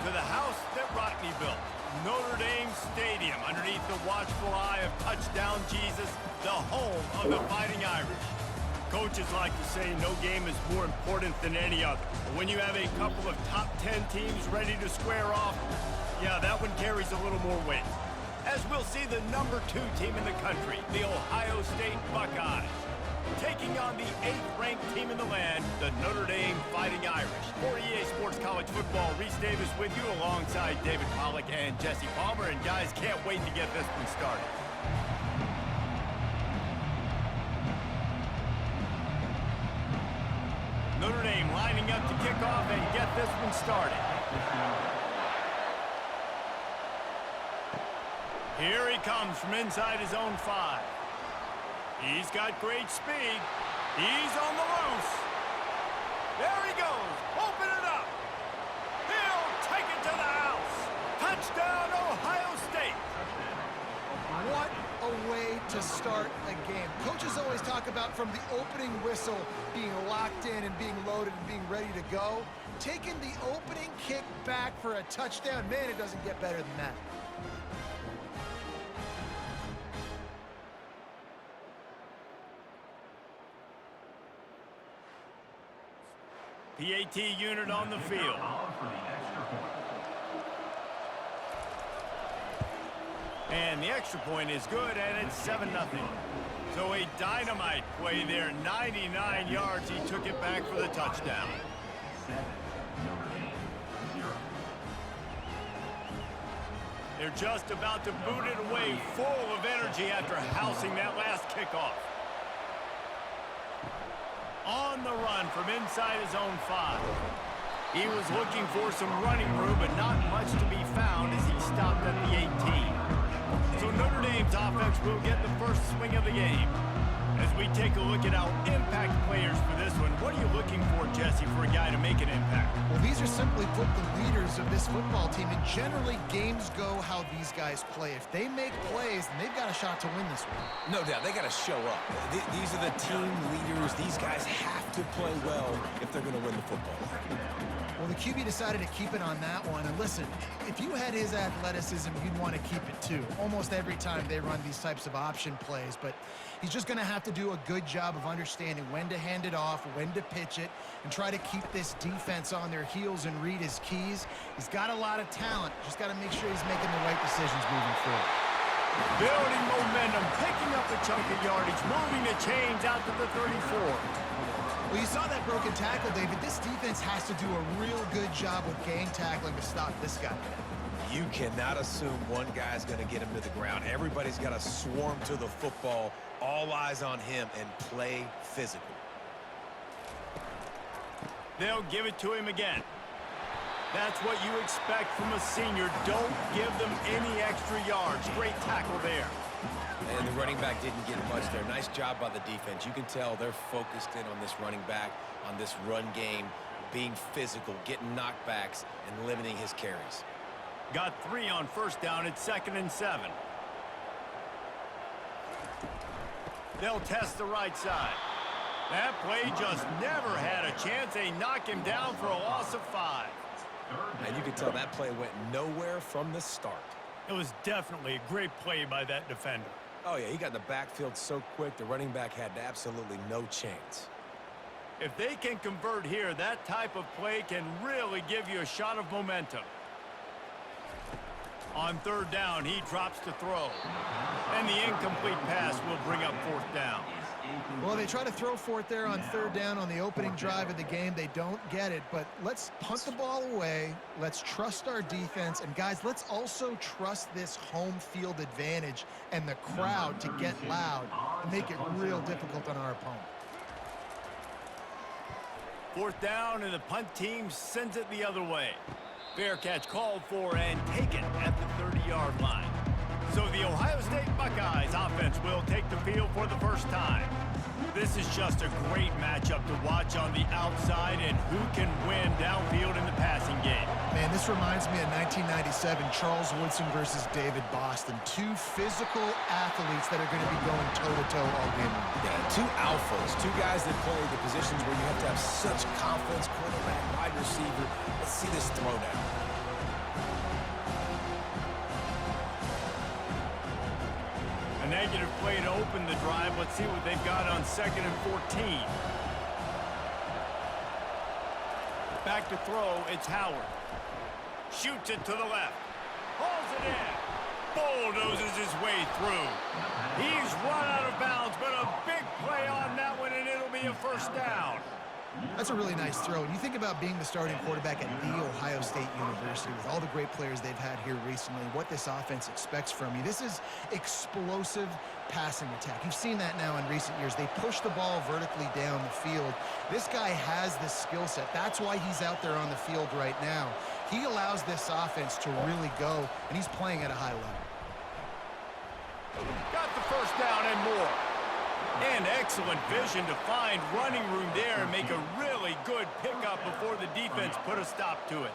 to the house that Rodney built. Notre Dame Stadium, underneath the watchful eye of touchdown Jesus, the home of the Fighting Irish. Coaches like to say no game is more important than any other. But when you have a couple of top 10 teams ready to square off, yeah, that one carries a little more weight. As we'll see the number 2 team in the country, the Ohio State Buckeyes, taking on the 8th-ranked team in the land, the Notre Dame Fighting Irish. For EA Sports College Football, Reese Davis with you alongside David Pollack and Jesse Palmer. And guys, can't wait to get this one started. Notre Dame lining up to kick off and get this one started. Here he comes from inside his own 5. He's got great speed. He's on the loose. There he goes. Open it up. He'll take it to the house. Touchdown, Ohio State. What a way to start a game. Coaches always talk about from the opening whistle being locked in and being loaded and being ready to go. Taking the opening kick back for a touchdown. Man, it doesn't get better than that. PAT unit on the field. And the extra point is good, and it's 7-0. So a dynamite play there, 99 yards. He took it back for the touchdown. They're just about to boot it away, full of energy after housing that last kickoff. On the run from inside his own 5. He was looking for some running room, but not much to be found as he stopped at the 18. So Notre Dame's offense will get the first swing of the game. As we take a look at our impact players for this one, what are you looking for, Jesse, for a guy to make an impact? Well, these are simply put the leaders of this football team, and generally games go how these guys play. If they make plays, then they've got a shot to win this one. No doubt, they got to show up. These are the team leaders. These guys have to play well if they're going to win the football. Well, the QB decided to keep it on that one. And listen, if you had his athleticism, you'd want to keep it too. Almost every time they run these types of option plays. But he's just going to have to do a good job of understanding when to hand it off, when to pitch it, and try to keep this defense on their heels and read his keys. He's got a lot of talent. Just got to make sure he's making the right decisions moving forward. Building momentum, picking up a chunk of yardage, moving the chains out to the 34. Well, you saw that broken tackle, David. This defense has to do a real good job with gang tackling to stop this guy. You cannot assume one guy's going to get him to the ground. Everybody's got to swarm to the football, all eyes on him, and play physical. They'll give it to him again. That's what you expect from a senior. Don't give them any extra yards. Great tackle there. And the running back didn't get much there. Nice job by the defense. You can tell they're focused in on this running back, on this run game, being physical, getting knockbacks, and limiting his carries. Got 3 on first down. It's 2nd and 7. They'll test the right side. That play just never had a chance. They knock him down for a loss of 5. And you can tell that play went nowhere from the start. It was definitely a great play by that defender. Oh, yeah, he got in the backfield so quick, the running back had absolutely no chance. If they can convert here, that type of play can really give you a shot of momentum. On 3rd down, he drops to throw. And the incomplete pass will bring up 4th down. Well, they try to throw for it there on 3rd down on the opening drive of the game. They don't get it, but let's punt the ball away. Let's trust our defense. And, guys, let's also trust this home field advantage and the crowd to get loud and make it real difficult on our opponent. 4th down, and the punt team sends it the other way. Fair catch called for and taken at the 30-yard line. So the Ohio State Buckeyes offense will take the field for the first time. This is just a great matchup to watch on the outside, and who can win downfield in the passing game. Man, this reminds me of 1997, Charles Woodson versus David Boston. 2 physical athletes that are going to be going toe-to-toe all game long. Yeah, 2 alphas, 2 guys that play the positions where you have to have such confidence, quarterback, wide receiver. Let's see this throwdown. A negative play to open the drive. Let's see what they've got on 2nd and 14. Back to throw, it's Howard. Shoots it to the left. Hauls it in. Bulldozes his way through. He's run out of bounds, but a big play on that one, and it'll be a first down. That's a really nice throw. And you think about being the starting quarterback at The Ohio State University with all the great players they've had here recently, what this offense expects from you. This is explosive passing attack. You've seen that now in recent years. They push the ball vertically down the field. This guy has this skill set. That's why he's out there on the field right now. He allows this offense to really go, and he's playing at a high level. Got the first down and more. And excellent vision to find running room there and make a really good pickup before the defense put a stop to it.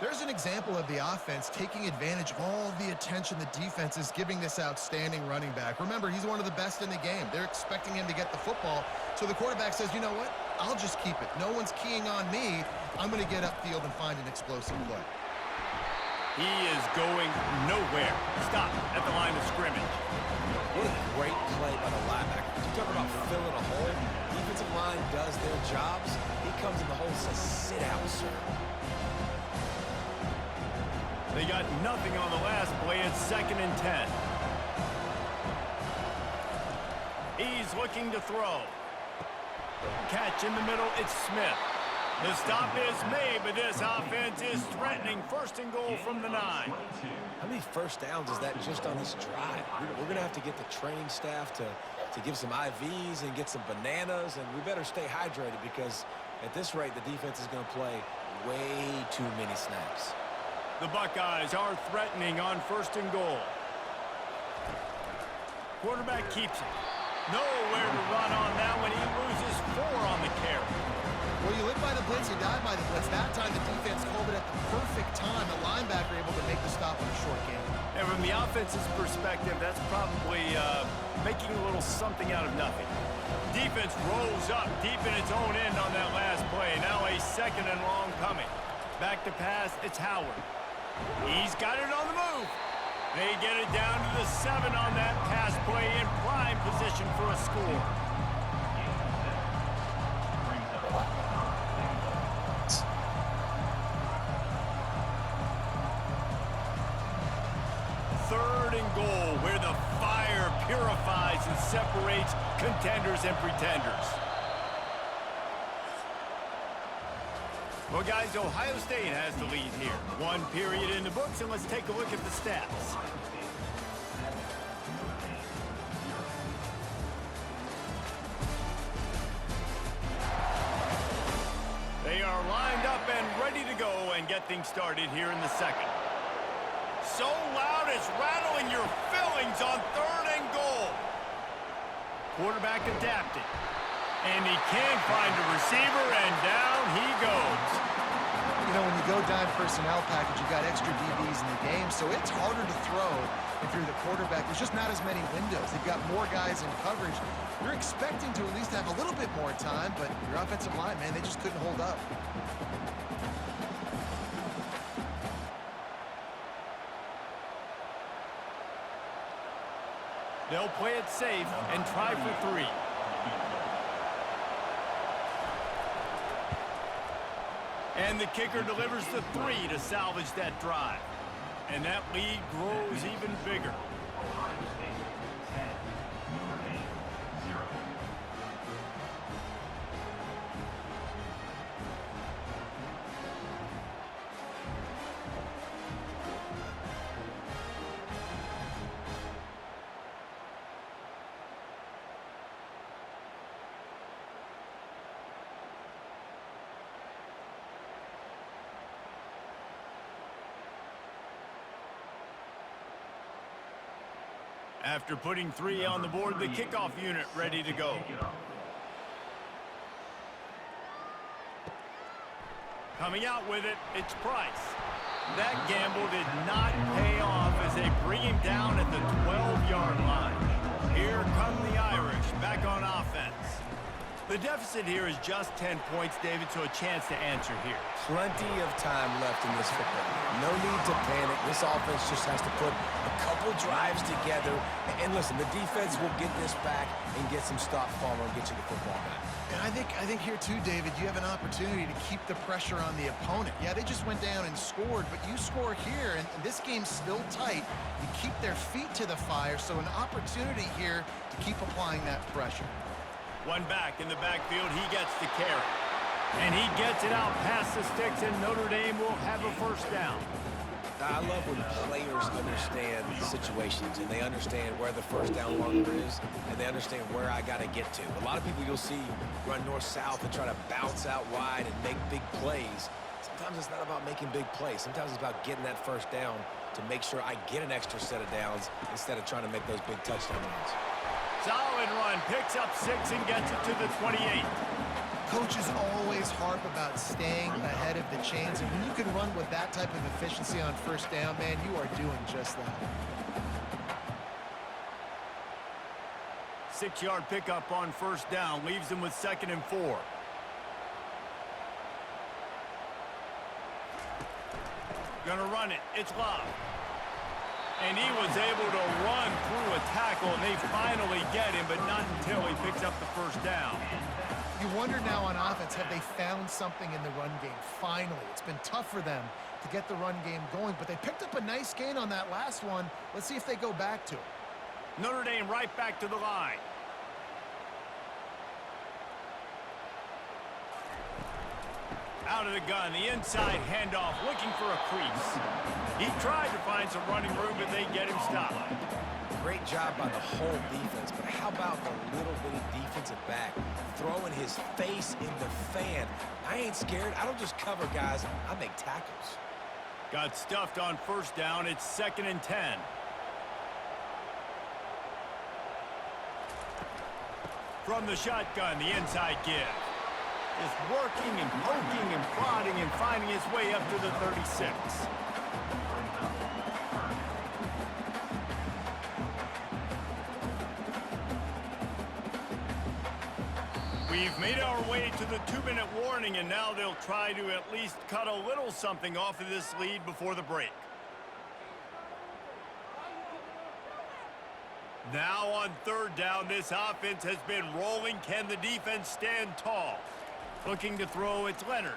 There's an example of the offense taking advantage of all the attention the defense is giving this outstanding running back. Remember, he's one of the best in the game. They're expecting him to get the football. So the quarterback says, you know what? I'll just keep it. No one's keying on me. I'm going to get upfield and find an explosive play. He is going nowhere. Stop at the line of scrimmage. What a great play by the linebacker. You talk about filling a hole. Defensive line does their jobs. He comes in the hole and says, sit out, sir. They got nothing on the last play. It's 2nd and 10. He's looking to throw. Catch in the middle. It's Smith. The stop is made, but this offense is threatening 1st and goal from the 9. How many first downs is that just on this drive? We're going to have to get the training staff to give some IVs and get some bananas, and we better stay hydrated because at this rate, the defense is going to play way too many snaps. The Buckeyes are threatening on 1st and goal. Quarterback keeps it. Nowhere to run on that one. He loses 4 on the carry. Well, you live by the blitz, you die by the blitz. That time the defense called it at the perfect time. The linebacker able to make the stop on a short game. And from the offense's perspective, that's probably making a little something out of nothing. Defense rolls up deep in its own end on that last play. Now a 2nd and long coming. Back to pass, it's Howard. He's got it on the move. They get it down to the 7 on that pass play in prime position for a score. Goal where the fire purifies and separates contenders and pretenders. Well, guys, Ohio State has the lead here. 1 period in the books, and let's take a look at the stats. They are lined up and ready to go and get things started here in the 2nd. So loud it's rattling your fillings on 3rd and goal. Quarterback adapted. And he can't find a receiver, and down he goes. You know, when you go dime personnel package, you got extra DBs in the game, so it's harder to throw if you're the quarterback. There's just not as many windows. They've got more guys in coverage. You're expecting to at least have a little bit more time, but your offensive line, man, they just couldn't hold up. They'll play it safe and try for 3. And the kicker delivers the 3 to salvage that drive. And that lead grows even bigger. After putting 3 on the board, the kickoff unit ready to go. Coming out with it, it's Price. That gamble did not pay off as they bring him down at the 12-yard line. Here come the Irish back on offense. The deficit here is just 10 points, David, so a chance to answer here. Plenty of time left in this football game. No need to panic. This offense just has to put a couple drives together. And listen, the defense will get this back and get some stop follow and get you the football back. And I think here too, David, you have an opportunity to keep the pressure on the opponent. Yeah, they just went down and scored, but you score here, and this game's still tight. You keep their feet to the fire, so an opportunity here to keep applying that pressure. One back in the backfield, he gets the carry. And he gets it out past the sticks, and Notre Dame will have a first down. I love when players understand situations and they understand where the first down marker is and they understand where I got to get to. A lot of people you'll see run north-south and try to bounce out wide and make big plays. Sometimes it's not about making big plays. Sometimes it's about getting that first down to make sure I get an extra set of downs instead of trying to make those big touchdown runs. Solid run, picks up 6 and gets it to the 28. Coaches always harp about staying ahead of the chains, and when you can run with that type of efficiency on first down, man, you are doing just that. 6-yard pickup on first down, leaves them with 2nd and 4. Gonna run it, it's Love. And he was able to run through a tackle, and they finally get him, but not until he picks up the first down. You wonder now on offense, have they found something in the run game? Finally, it's been tough for them to get the run game going, but they picked up a nice gain on that last one. Let's see if they go back to it. Notre Dame right back to the line. Out of the gun, the inside handoff, looking for a crease. He tried to find some running room, but they get him stopped. Great job by the whole defense, but how about the little bitty defensive back throwing his face in the fan? I ain't scared. I don't just cover guys. I make tackles. Got stuffed on first down. It's 2nd and 10. From the shotgun, the inside give. Just working and poking and prodding and finding his way up to the 36. We've made our way to the 2-minute warning, and now they'll try to at least cut a little something off of this lead before the break. Now on third down, this offense has been rolling. Can the defense stand tall? Looking to throw, it's Leonard.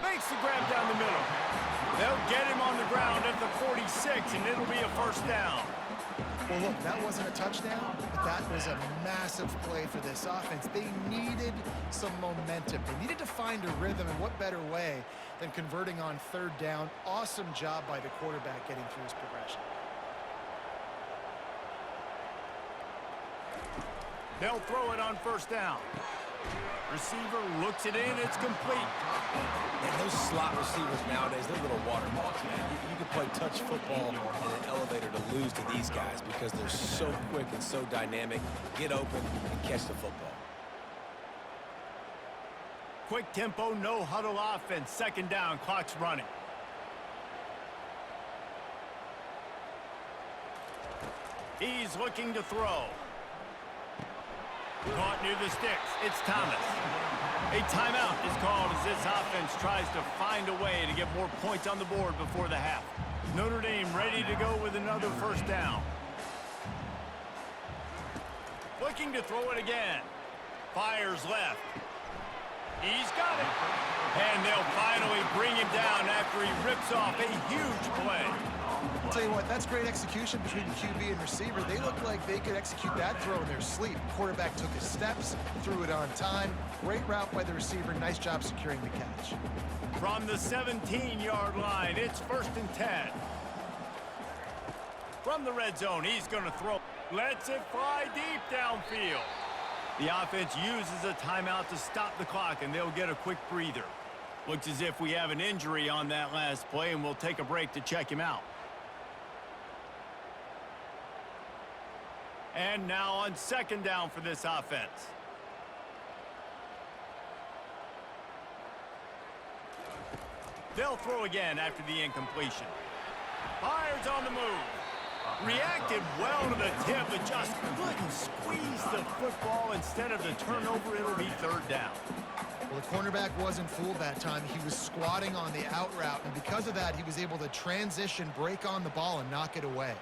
Makes the grab down the middle. They'll get him on the ground at the 46, and it'll be a first down. Well, look, that wasn't a touchdown, but that was a massive play for this offense. They needed some momentum. They needed to find a rhythm, and what better way than converting on third down. Awesome job by the quarterback getting through his progression. They'll throw it on first down. Receiver looks it in, it's complete. And those slot receivers nowadays, they're little water balls, man. You can play touch football in an elevator to lose to these guys because they're so quick and so dynamic. Get open and catch the football. Quick tempo, no huddle offense. 2nd down, clock's running. He's looking to throw. Caught near the sticks. It's Thomas. A timeout is called as this offense tries to find a way to get more points on the board before the half. Notre Dame ready to go with another first down. Looking to throw it again. Fires left. He's got it. And they'll finally bring him down after he rips off a huge play. I'll tell you what, that's great execution between the QB and receiver. They look like they could execute that throw in their sleep. Quarterback took his steps, threw it on time. Great route by the receiver. Nice job securing the catch. From the 17-yard line, it's 1st and 10. From the red zone, he's going to throw. Lets it fly deep downfield. The offense uses a timeout to stop the clock, and they'll get a quick breather. Looks as if we have an injury on that last play, and we'll take a break to check him out. And now on 2nd down for this offense. They'll throw again after the incompletion. Fires on the move. Reacted well to the tip, but just couldn't squeeze the football. Instead of the turnover, it'll be third down. Well, the cornerback wasn't fooled that time. He was squatting on the out route, and because of that, he was able to transition, break on the ball, and knock it away.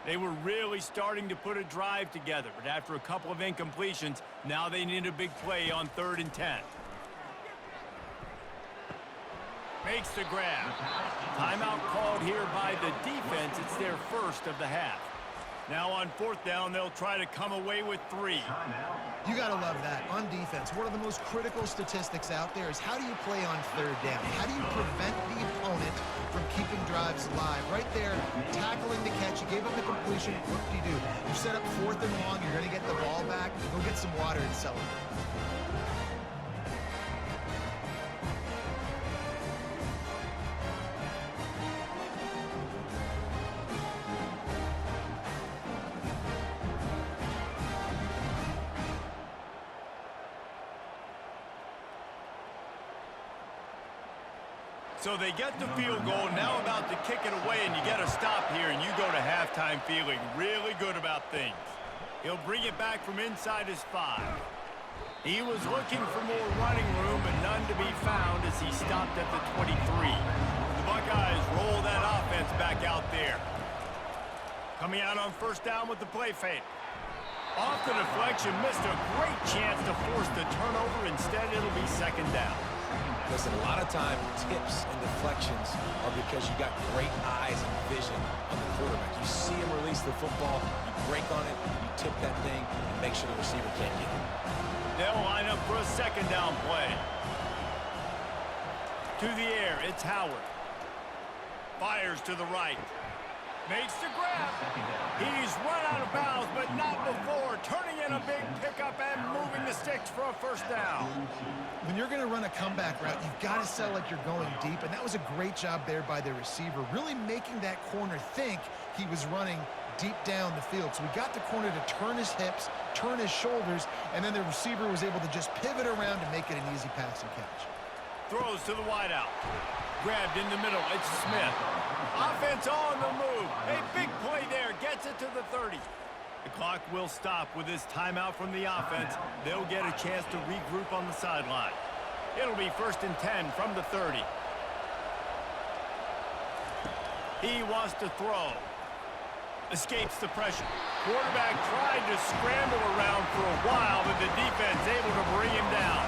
They were really starting to put a drive together, but after a couple of incompletions, now they need a big play on 3rd and 10. Makes the grab. Timeout called here by the defense. It's their first of the half. Now on 4th down, they'll try to come away with 3. You got to love that. On defense, one of the most critical statistics out there is how do you play on 3rd down? How do you prevent the opponent from keeping drives alive? Right there, tackling the catch. You gave up the completion. What do? You set up 4th and long. You're going to get the ball back. Go get some water and celebrate. So they get the field goal, now about to kick it away, and you get a stop here, and you go to halftime feeling really good about things. He'll bring it back from inside his 5. He was looking for more running room, but none to be found as he stopped at the 23. The Buckeyes roll that offense back out there. Coming out on 1st down with the play fake. Off the deflection, missed a great chance to force the turnover. Instead, it'll be 2nd down. Listen, a lot of time, tips and deflections are because you got great eyes and vision on the quarterback. You see him release the football, you break on it, you tip that thing, and make sure the receiver can't get it. They'll line up for a 2nd down play. To the air, it's Howard. Fires to the right. Makes the grab. He's run out of bounds, but not before. Turning in a big pickup and moving the sticks for a 1st down. When you're going to run a comeback route, you've got to sell like you're going deep, and that was a great job there by the receiver, really making that corner think he was running deep down the field. So we got the corner to turn his hips, turn his shoulders, and then the receiver was able to just pivot around and make it an easy pass and catch. Throws to the wideout. Grabbed in the middle. It's Smith. Offense on the move. A big play there. Gets it to the 30. The clock will stop with this timeout from the offense. They'll get a chance to regroup on the sideline. It'll be 1st and 10 from the 30. He wants to throw. Escapes the pressure. Quarterback tried to scramble around for a while, but the defense able to bring him down.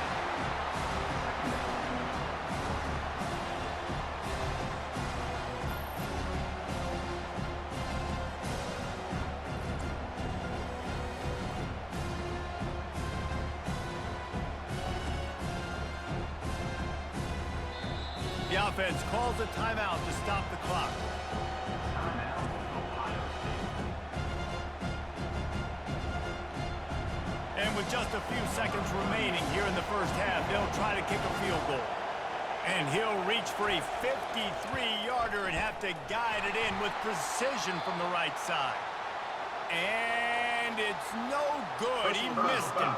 The offense calls a timeout to stop the clock. And with just a few seconds remaining here in the 1st half, they'll try to kick a field goal. And he'll reach for a 53-yarder and have to guide it in with precision from the right side. And it's no good. He missed it.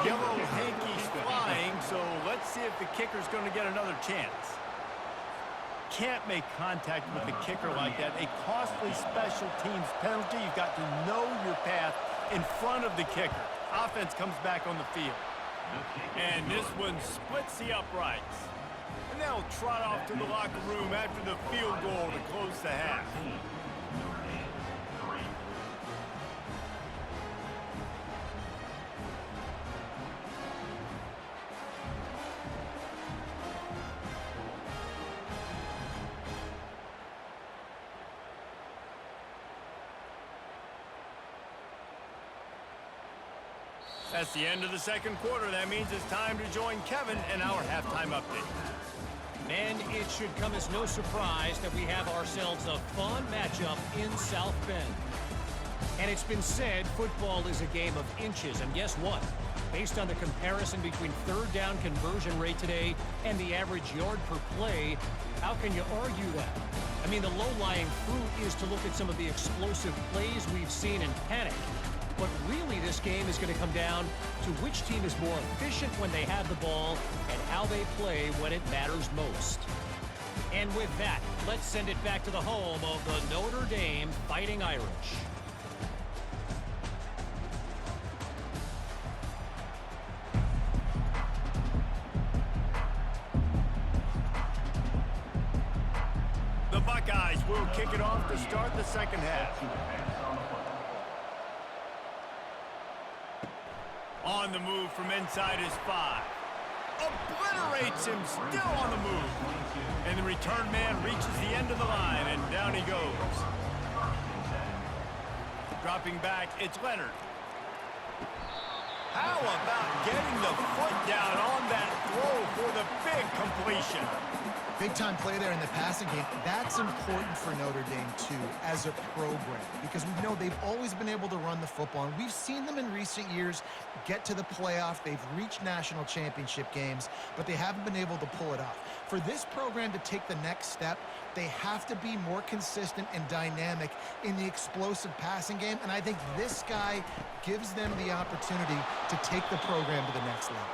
Yellow hankies flying, so let's see if the kicker's going to get another chance. Can't make contact with the kicker like that. A costly special teams penalty. You've got to know your path in front of the kicker. Offense comes back on the field. And this one splits the uprights. And they'll trot off to the locker room after the field goal to close the half. That's the end of the 2nd quarter. That means it's time to join Kevin in our halftime update. And it should come as no surprise that we have ourselves a fun matchup in South Bend. And it's been said football is a game of inches. And guess what? Based on the comparison between 3rd down conversion rate today and the average yard per play, how can you argue that? I mean, the low-lying fruit is to look at some of the explosive plays we've seen in panic. But really, this game is going to come down to which team is more efficient when they have the ball and how they play when it matters most. And with that, let's send it back to the home of the Notre Dame Fighting Irish. The Buckeyes will kick it off to start the second half. On the move from inside his 5. Obliterates him, still on the move. And the return man reaches the end of the line, and down he goes. Dropping back, it's Leonard. How about getting the foot down on that throw for the big completion? Big-time play there in the passing game. That's important for Notre Dame, too, as a program, because we know they've always been able to run the football, and we've seen them in recent years get to the playoff. They've reached national championship games, but they haven't been able to pull it off. For this program to take the next step, they have to be more consistent and dynamic in the explosive passing game, and I think this guy gives them the opportunity to take the program to the next level.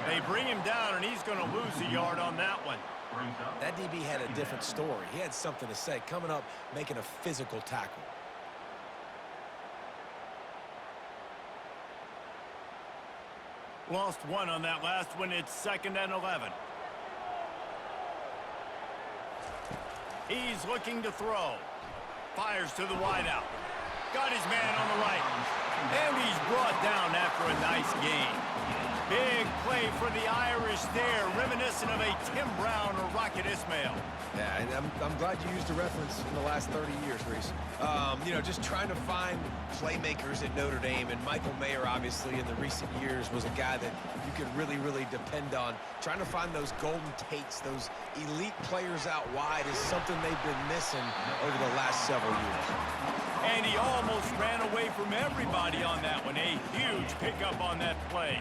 They bring him down, and he's going to lose a yard on that one. That DB had a different story. He had something to say, coming up, making a physical tackle. Lost one on that last one. It's 2nd and 11. He's looking to throw. Fires to the wideout. Got his man on the right. And he's brought down after a nice gain. Big play for the Irish there, reminiscent of a Tim Brown or Rocket Ismail. Yeah, and I'm glad you used a reference in the last 30 years, Reese. You know, just trying to find playmakers at Notre Dame, and Michael Mayer, obviously, in the recent years, was a guy that you could really, really depend on. Trying to find those golden takes, those elite players out wide is something they've been missing over the last several years. And he almost ran away from everybody on that one. A huge pickup on that play.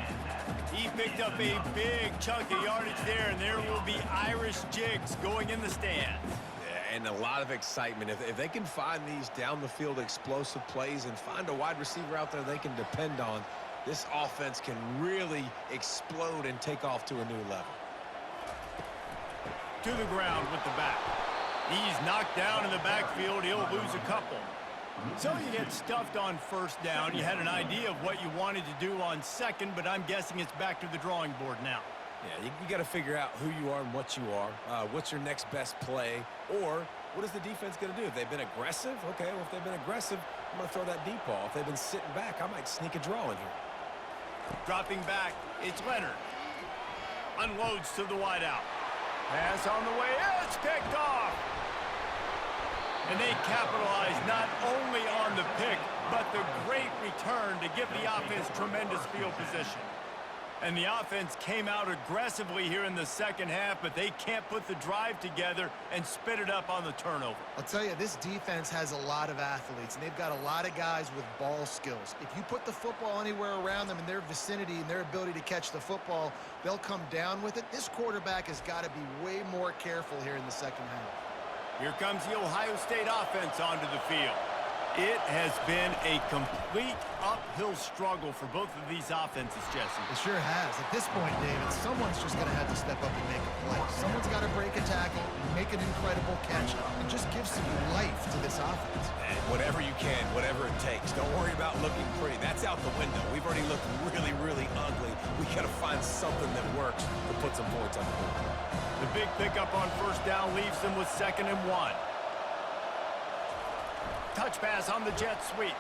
He picked up a big chunk of yardage there, and there will be Irish jigs going in the stands. Yeah, and a lot of excitement. If they can find these down-the-field explosive plays and find a wide receiver out there they can depend on, this offense can really explode and take off to a new level. To the ground with the back. He's knocked down in the backfield. He'll lose a couple. So you get stuffed on 1st down. You had an idea of what you wanted to do on 2nd, but I'm guessing it's back to the drawing board now. Yeah, you got to figure out who you are and what you are. What's your next best play? Or what is the defense going to do? If they've been aggressive, okay, well, if they've been aggressive, I'm going to throw that deep ball. If they've been sitting back, I might sneak a draw in here. Dropping back, it's Leonard. Unloads to the wideout. Pass on the way. It's picked off. And they capitalize not only on the pick, but the great return to give the offense tremendous field position. And the offense came out aggressively here in the 2nd half, but they can't put the drive together and spit it up on the turnover. I'll tell you, this defense has a lot of athletes, and they've got a lot of guys with ball skills. If you put the football anywhere around them in their vicinity and their ability to catch the football, they'll come down with it. This quarterback has got to be way more careful here in the 2nd half. Here comes the Ohio State offense onto the field. It has been a complete uphill struggle for both of these offenses, Jesse. It sure has. At this point, David, someone's just going to have to step up and make a play. Someone's got to break a tackle, make an incredible catch, and just give some life to this offense. And whatever you can, whatever it takes. Don't worry about looking pretty. That's out the window. We've already looked really, really ugly. We got to find something that works to put some points on the board. The big pickup on 1st down leaves them with 2nd and 1. Touch pass on the jet sweep.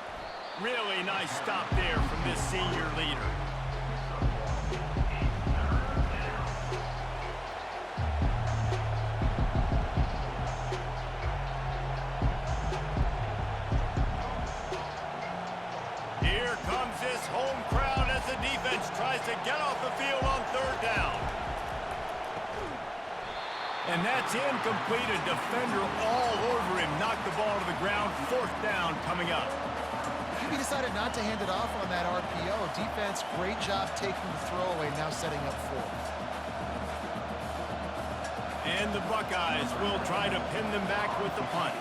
Really nice stop there from this senior leader. Here comes this home crowd as the defense tries to get off the field on 3rd down. And that's incomplete. A defender all over him. Knocked the ball to the ground. 4th down coming up. He decided not to hand it off on that RPO. Defense, great job taking the throwaway, now setting up 4th. And the Buckeyes will try to pin them back with the punt.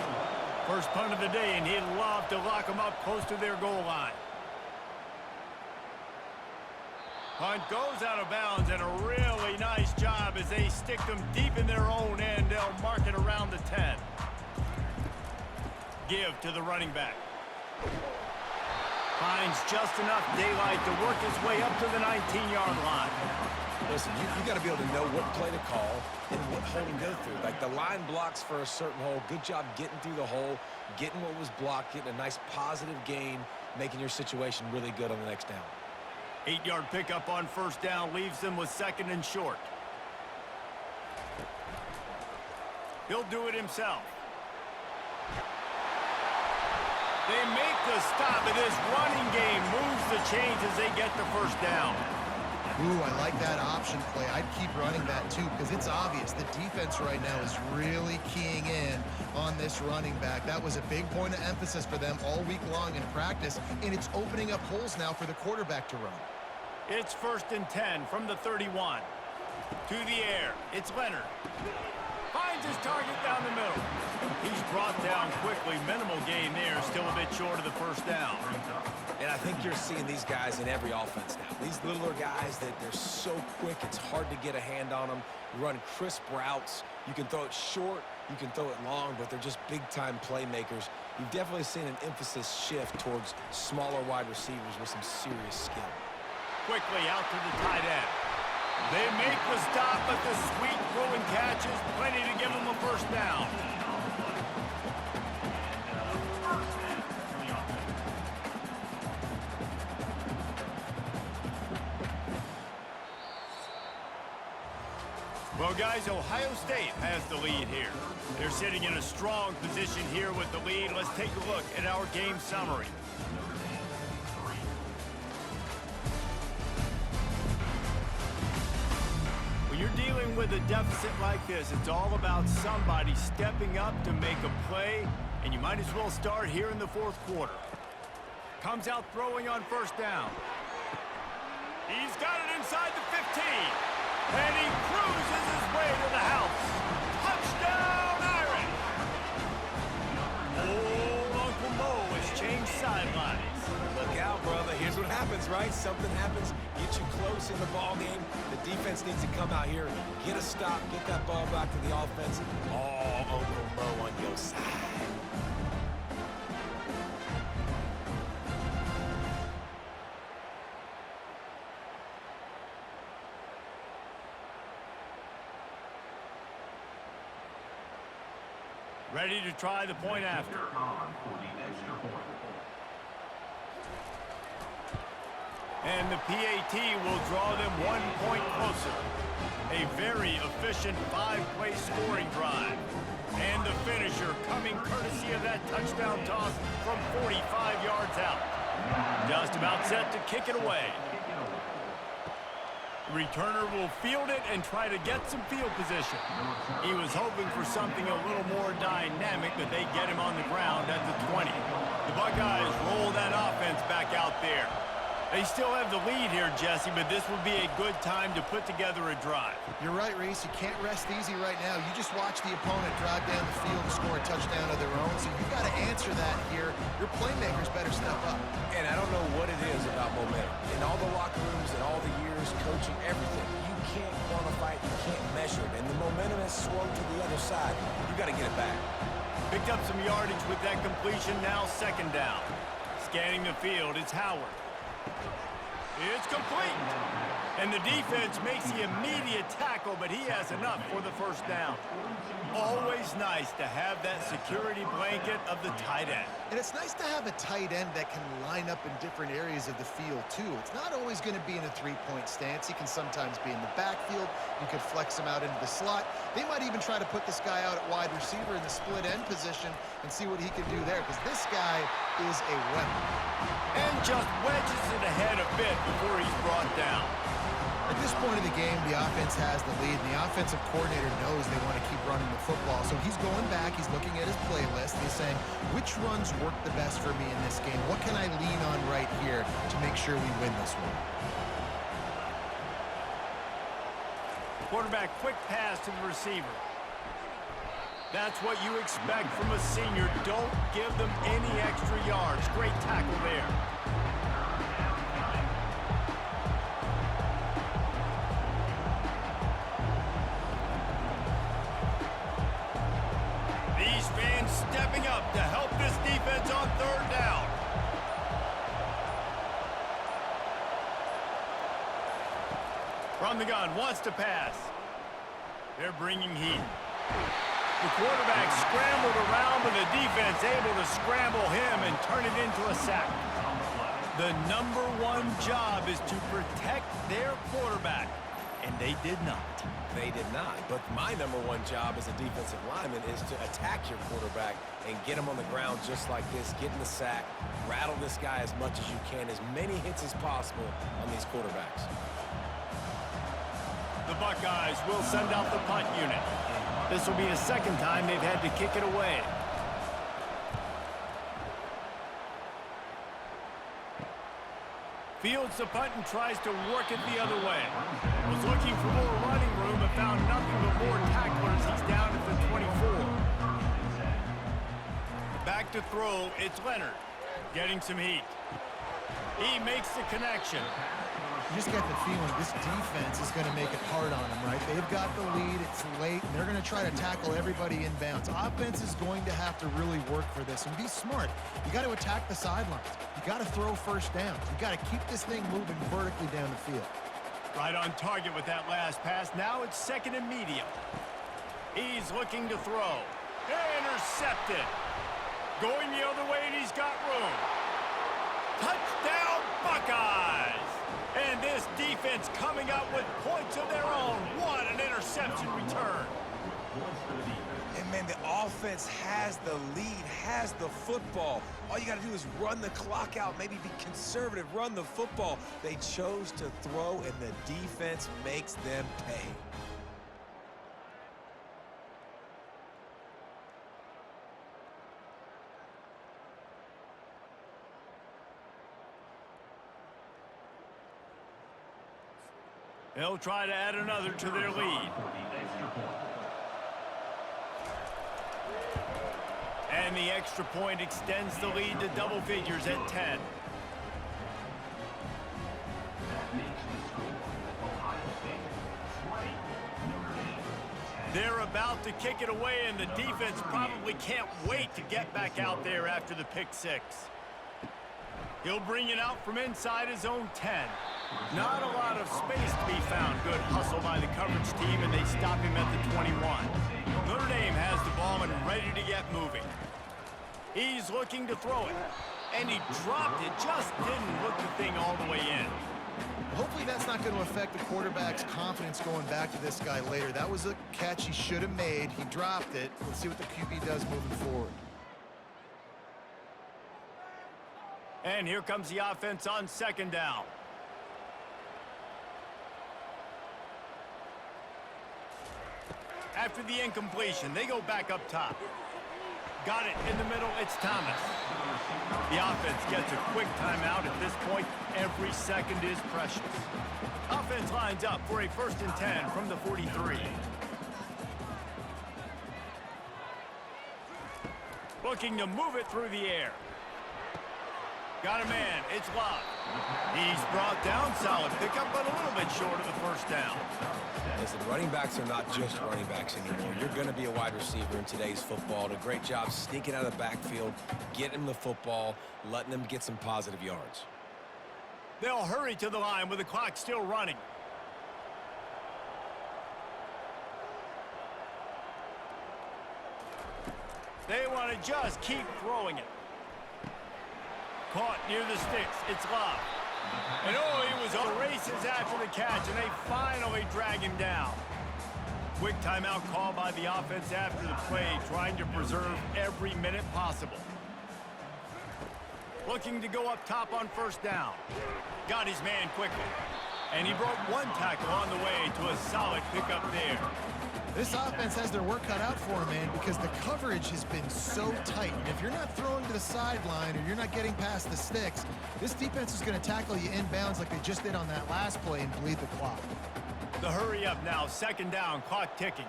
First punt of the day, and he'd love to lock them up close to their goal line. Punt goes out of bounds, and a really nice job as they stick them deep in their own end. They'll mark it around the 10. Give to the running back. Finds just enough daylight to work his way up to the 19-yard line. Listen, you got to be able to know what play to call and what hole to go through. Like the line blocks for a certain hole. Good job getting through the hole, getting what was blocked, getting a nice positive gain, making your situation really good on the next down. 8-yard pickup on first down leaves them with 2nd and short. He'll do it himself. They make the stop, and this running game moves the chains as they get the first down. Ooh, I like that option play. I'd keep running that too because it's obvious the defense right now is really keying in on this running back. That was a big point of emphasis for them all week long in practice, and it's opening up holes now for the quarterback to run. It's 1st and 10 from the 31. To the air, it's Leonard. Finds his target down the middle. He's brought down quickly. Minimal gain there, still a bit short of the first down. And I think you're seeing these guys in every offense now. These littler guys, that they're so quick, it's hard to get a hand on them. You run crisp routes. You can throw it short, you can throw it long, but they're just big-time playmakers. You've definitely seen an emphasis shift towards smaller wide receivers with some serious skill. Quickly out to the tight end. They make the stop, but the sweet throwing catch is plenty to give them a first down. Well, guys, Ohio State has the lead here. They're sitting in a strong position here with the lead. Let's take a look at our game summary. When you're dealing with a deficit like this, it's all about somebody stepping up to make a play, and you might as well start here in the 4th quarter. Comes out throwing on first down. He's got it inside the 15. And he cruises his way to the house. Touchdown, Irish! Old Uncle Mo has changed sidelines. Look out, brother. Here's what happens, right? Something happens, get you close in the ball game. The defense needs to come out here, get a stop, get that ball back to the offense. All Uncle Mo on your side. Ready to try the point after. And the PAT will draw them 1 point closer. A very efficient 5-play scoring drive. And the finisher coming courtesy of that touchdown toss from 45 yards out. Just about set to kick it away. Returner will field it and try to get some field position. He was hoping for something a little more dynamic, but they get him on the ground at the 20. The Buckeyes roll that offense back out there. They still have the lead here, Jesse, but this would be a good time to put together a drive. You're right, Reese. You can't rest easy right now. You just watch the opponent drive down the field and score a touchdown of their own, so you've got to answer that here. Your playmakers better step up. And I don't know what it is about momentum. In all the locker rooms and all the years coaching, everything, you can't quantify it, you can't measure it. And the momentum has swung to the other side. You got to get it back. Picked up some yardage with that completion, now 2nd down. Scanning the field, it's Howard. It's complete. And the defense makes the immediate tackle, but he has enough for the first down. Always nice to have that security blanket of the tight end. And it's nice to have a tight end that can line up in different areas of the field, too. It's not always going to be in a 3-point stance. He can sometimes be in the backfield. You could flex him out into the slot. They might even try to put this guy out at wide receiver in the split end position and see what he can do there, because this guy is a weapon. And just wedges it ahead a bit before he's brought down. At this point of the game, the offense has the lead, and the offensive coordinator knows they want to keep running the football. So he's going back, he's looking at his playlist, and he's saying, which runs work the best for me in this game? What can I lean on right here to make sure we win this one? Quarterback, quick pass to the receiver. That's what you expect from a senior. Don't give them any extra yards. Great tackle there. stepping up to help this defense on third down. From the gun, wants to pass. They're bringing heat. The quarterback scrambled around, but the defense able to scramble him and turn it into a sack. The #1 job is to protect their quarterback, and they did not. They did not. But my #1 job as a defensive lineman is to attack your quarterback and get him on the ground just like this, get in the sack, rattle this guy as much as you can, as many hits as possible on these quarterbacks. The Buckeyes will send out the punt unit. This will be the second time they've had to kick it away. Fields the punt and tries to work it the other way. Was looking for more running room but found nothing but more tacklers. He's down at the 24. Back to throw, it's Leonard. Getting some heat. He makes the connection. You just get the feeling this defense is going to make it hard on them, right? They've got the lead. It's late, and they're going to try to tackle everybody inbounds. Offense is going to have to really work for this and be smart. You got to attack the sidelines. You got to throw first downs. You got to keep this thing moving vertically down the field. Right on target with that last pass. Now it's second and medium. He's looking to throw. Intercepted. Going the other way, and he's got room. Touchdown, Buckeyes! And this defense coming up with points of their own. What an interception return. And, man, the offense has the lead, has the football. All you got to do is run the clock out, maybe be conservative, run the football. They chose to throw, and the defense makes them pay. They'll try to add another to their lead. And the extra point extends the lead to double figures at 10. They're about to kick it away, and the defense probably can't wait to get back out there after the pick six. He'll bring it out from inside his own 10. Not a lot of space to be found. Good hustle by the coverage team, and they stop him at the 21. Notre Dame has the ball and ready to get moving. He's looking to throw it, and he dropped it. Just didn't look the thing all the way in. Hopefully that's not going to affect the quarterback's confidence going back to this guy later. That was a catch he should have made. He dropped it. Let's see what the QB does moving forward. And here comes the offense on second down. After the incompletion, they go back up top. Got it in the middle, it's Thomas. The offense gets a quick timeout at this point. Every second is precious. Offense lines up for a 1st and 10 from the 43. Looking to move it through the air. Got a man, it's Love. He's brought down, solid pickup, but a little bit short of the 1st down. Listen, running backs are not just running backs anymore. You're going to be a wide receiver in today's football. Did a great job sneaking out of the backfield, getting them the football, letting them get some positive yards. They'll hurry to the line with the clock still running. They want to just keep throwing it. Caught near the sticks. It's Love. And oh, he was on the races after the catch, and they finally drag him down. Quick timeout call by the offense after the play, trying to preserve every minute possible. Looking to go up top on 1st down. Got his man quickly. And he broke one tackle on the way to a solid pickup there. This offense has their work cut out for them, man, because the coverage has been so tight. And if you're not throwing to the sideline or you're not getting past the sticks, this defense is going to tackle you inbounds like they just did on that last play and bleed the clock. The hurry up now, 2nd down, clock ticking.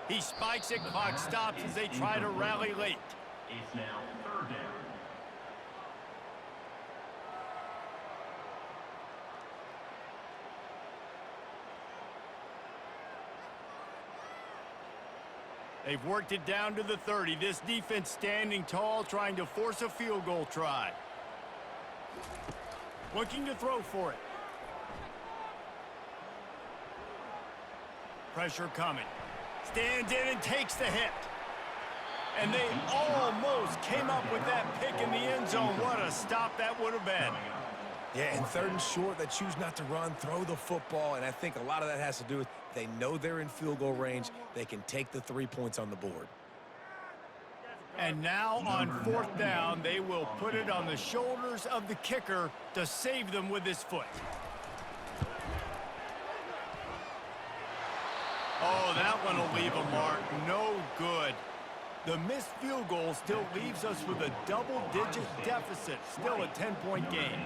He spikes it, clock stops as they try to rally late. It's now 3rd down. They've worked it down to the 30. This defense standing tall, trying to force a field goal try. Looking to throw for it. Pressure coming. Stands in and takes the hit. And they almost came up with that pick in the end zone. What a stop that would have been. Yeah, and 3rd and short, they choose not to run, throw the football, and I think a lot of that has to do with they know they're in field goal range. They can take the 3 points on the board. And now on 4th down, they will put it on the shoulders of the kicker to save them with his foot. Oh, that one will leave a mark. No good. The missed field goal still leaves us with a double-digit deficit. Still a 10-point game.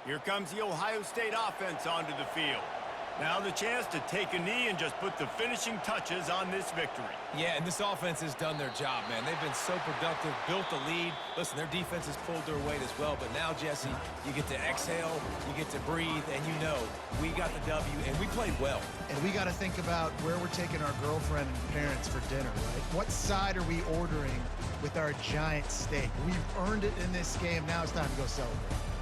Here comes the Ohio State offense onto the field. Now the chance to take a knee and just put the finishing touches on this victory. Yeah, and this offense has done their job, man. They've been so productive, built the lead. Listen, their defense has pulled their weight as well, but now, Jesse, you get to exhale, you get to breathe, and you know we got the W, and we played well. And we got to think about where we're taking our girlfriend and parents for dinner, right? What side are we ordering with our giant steak? We've earned it in this game. Now it's time to go celebrate.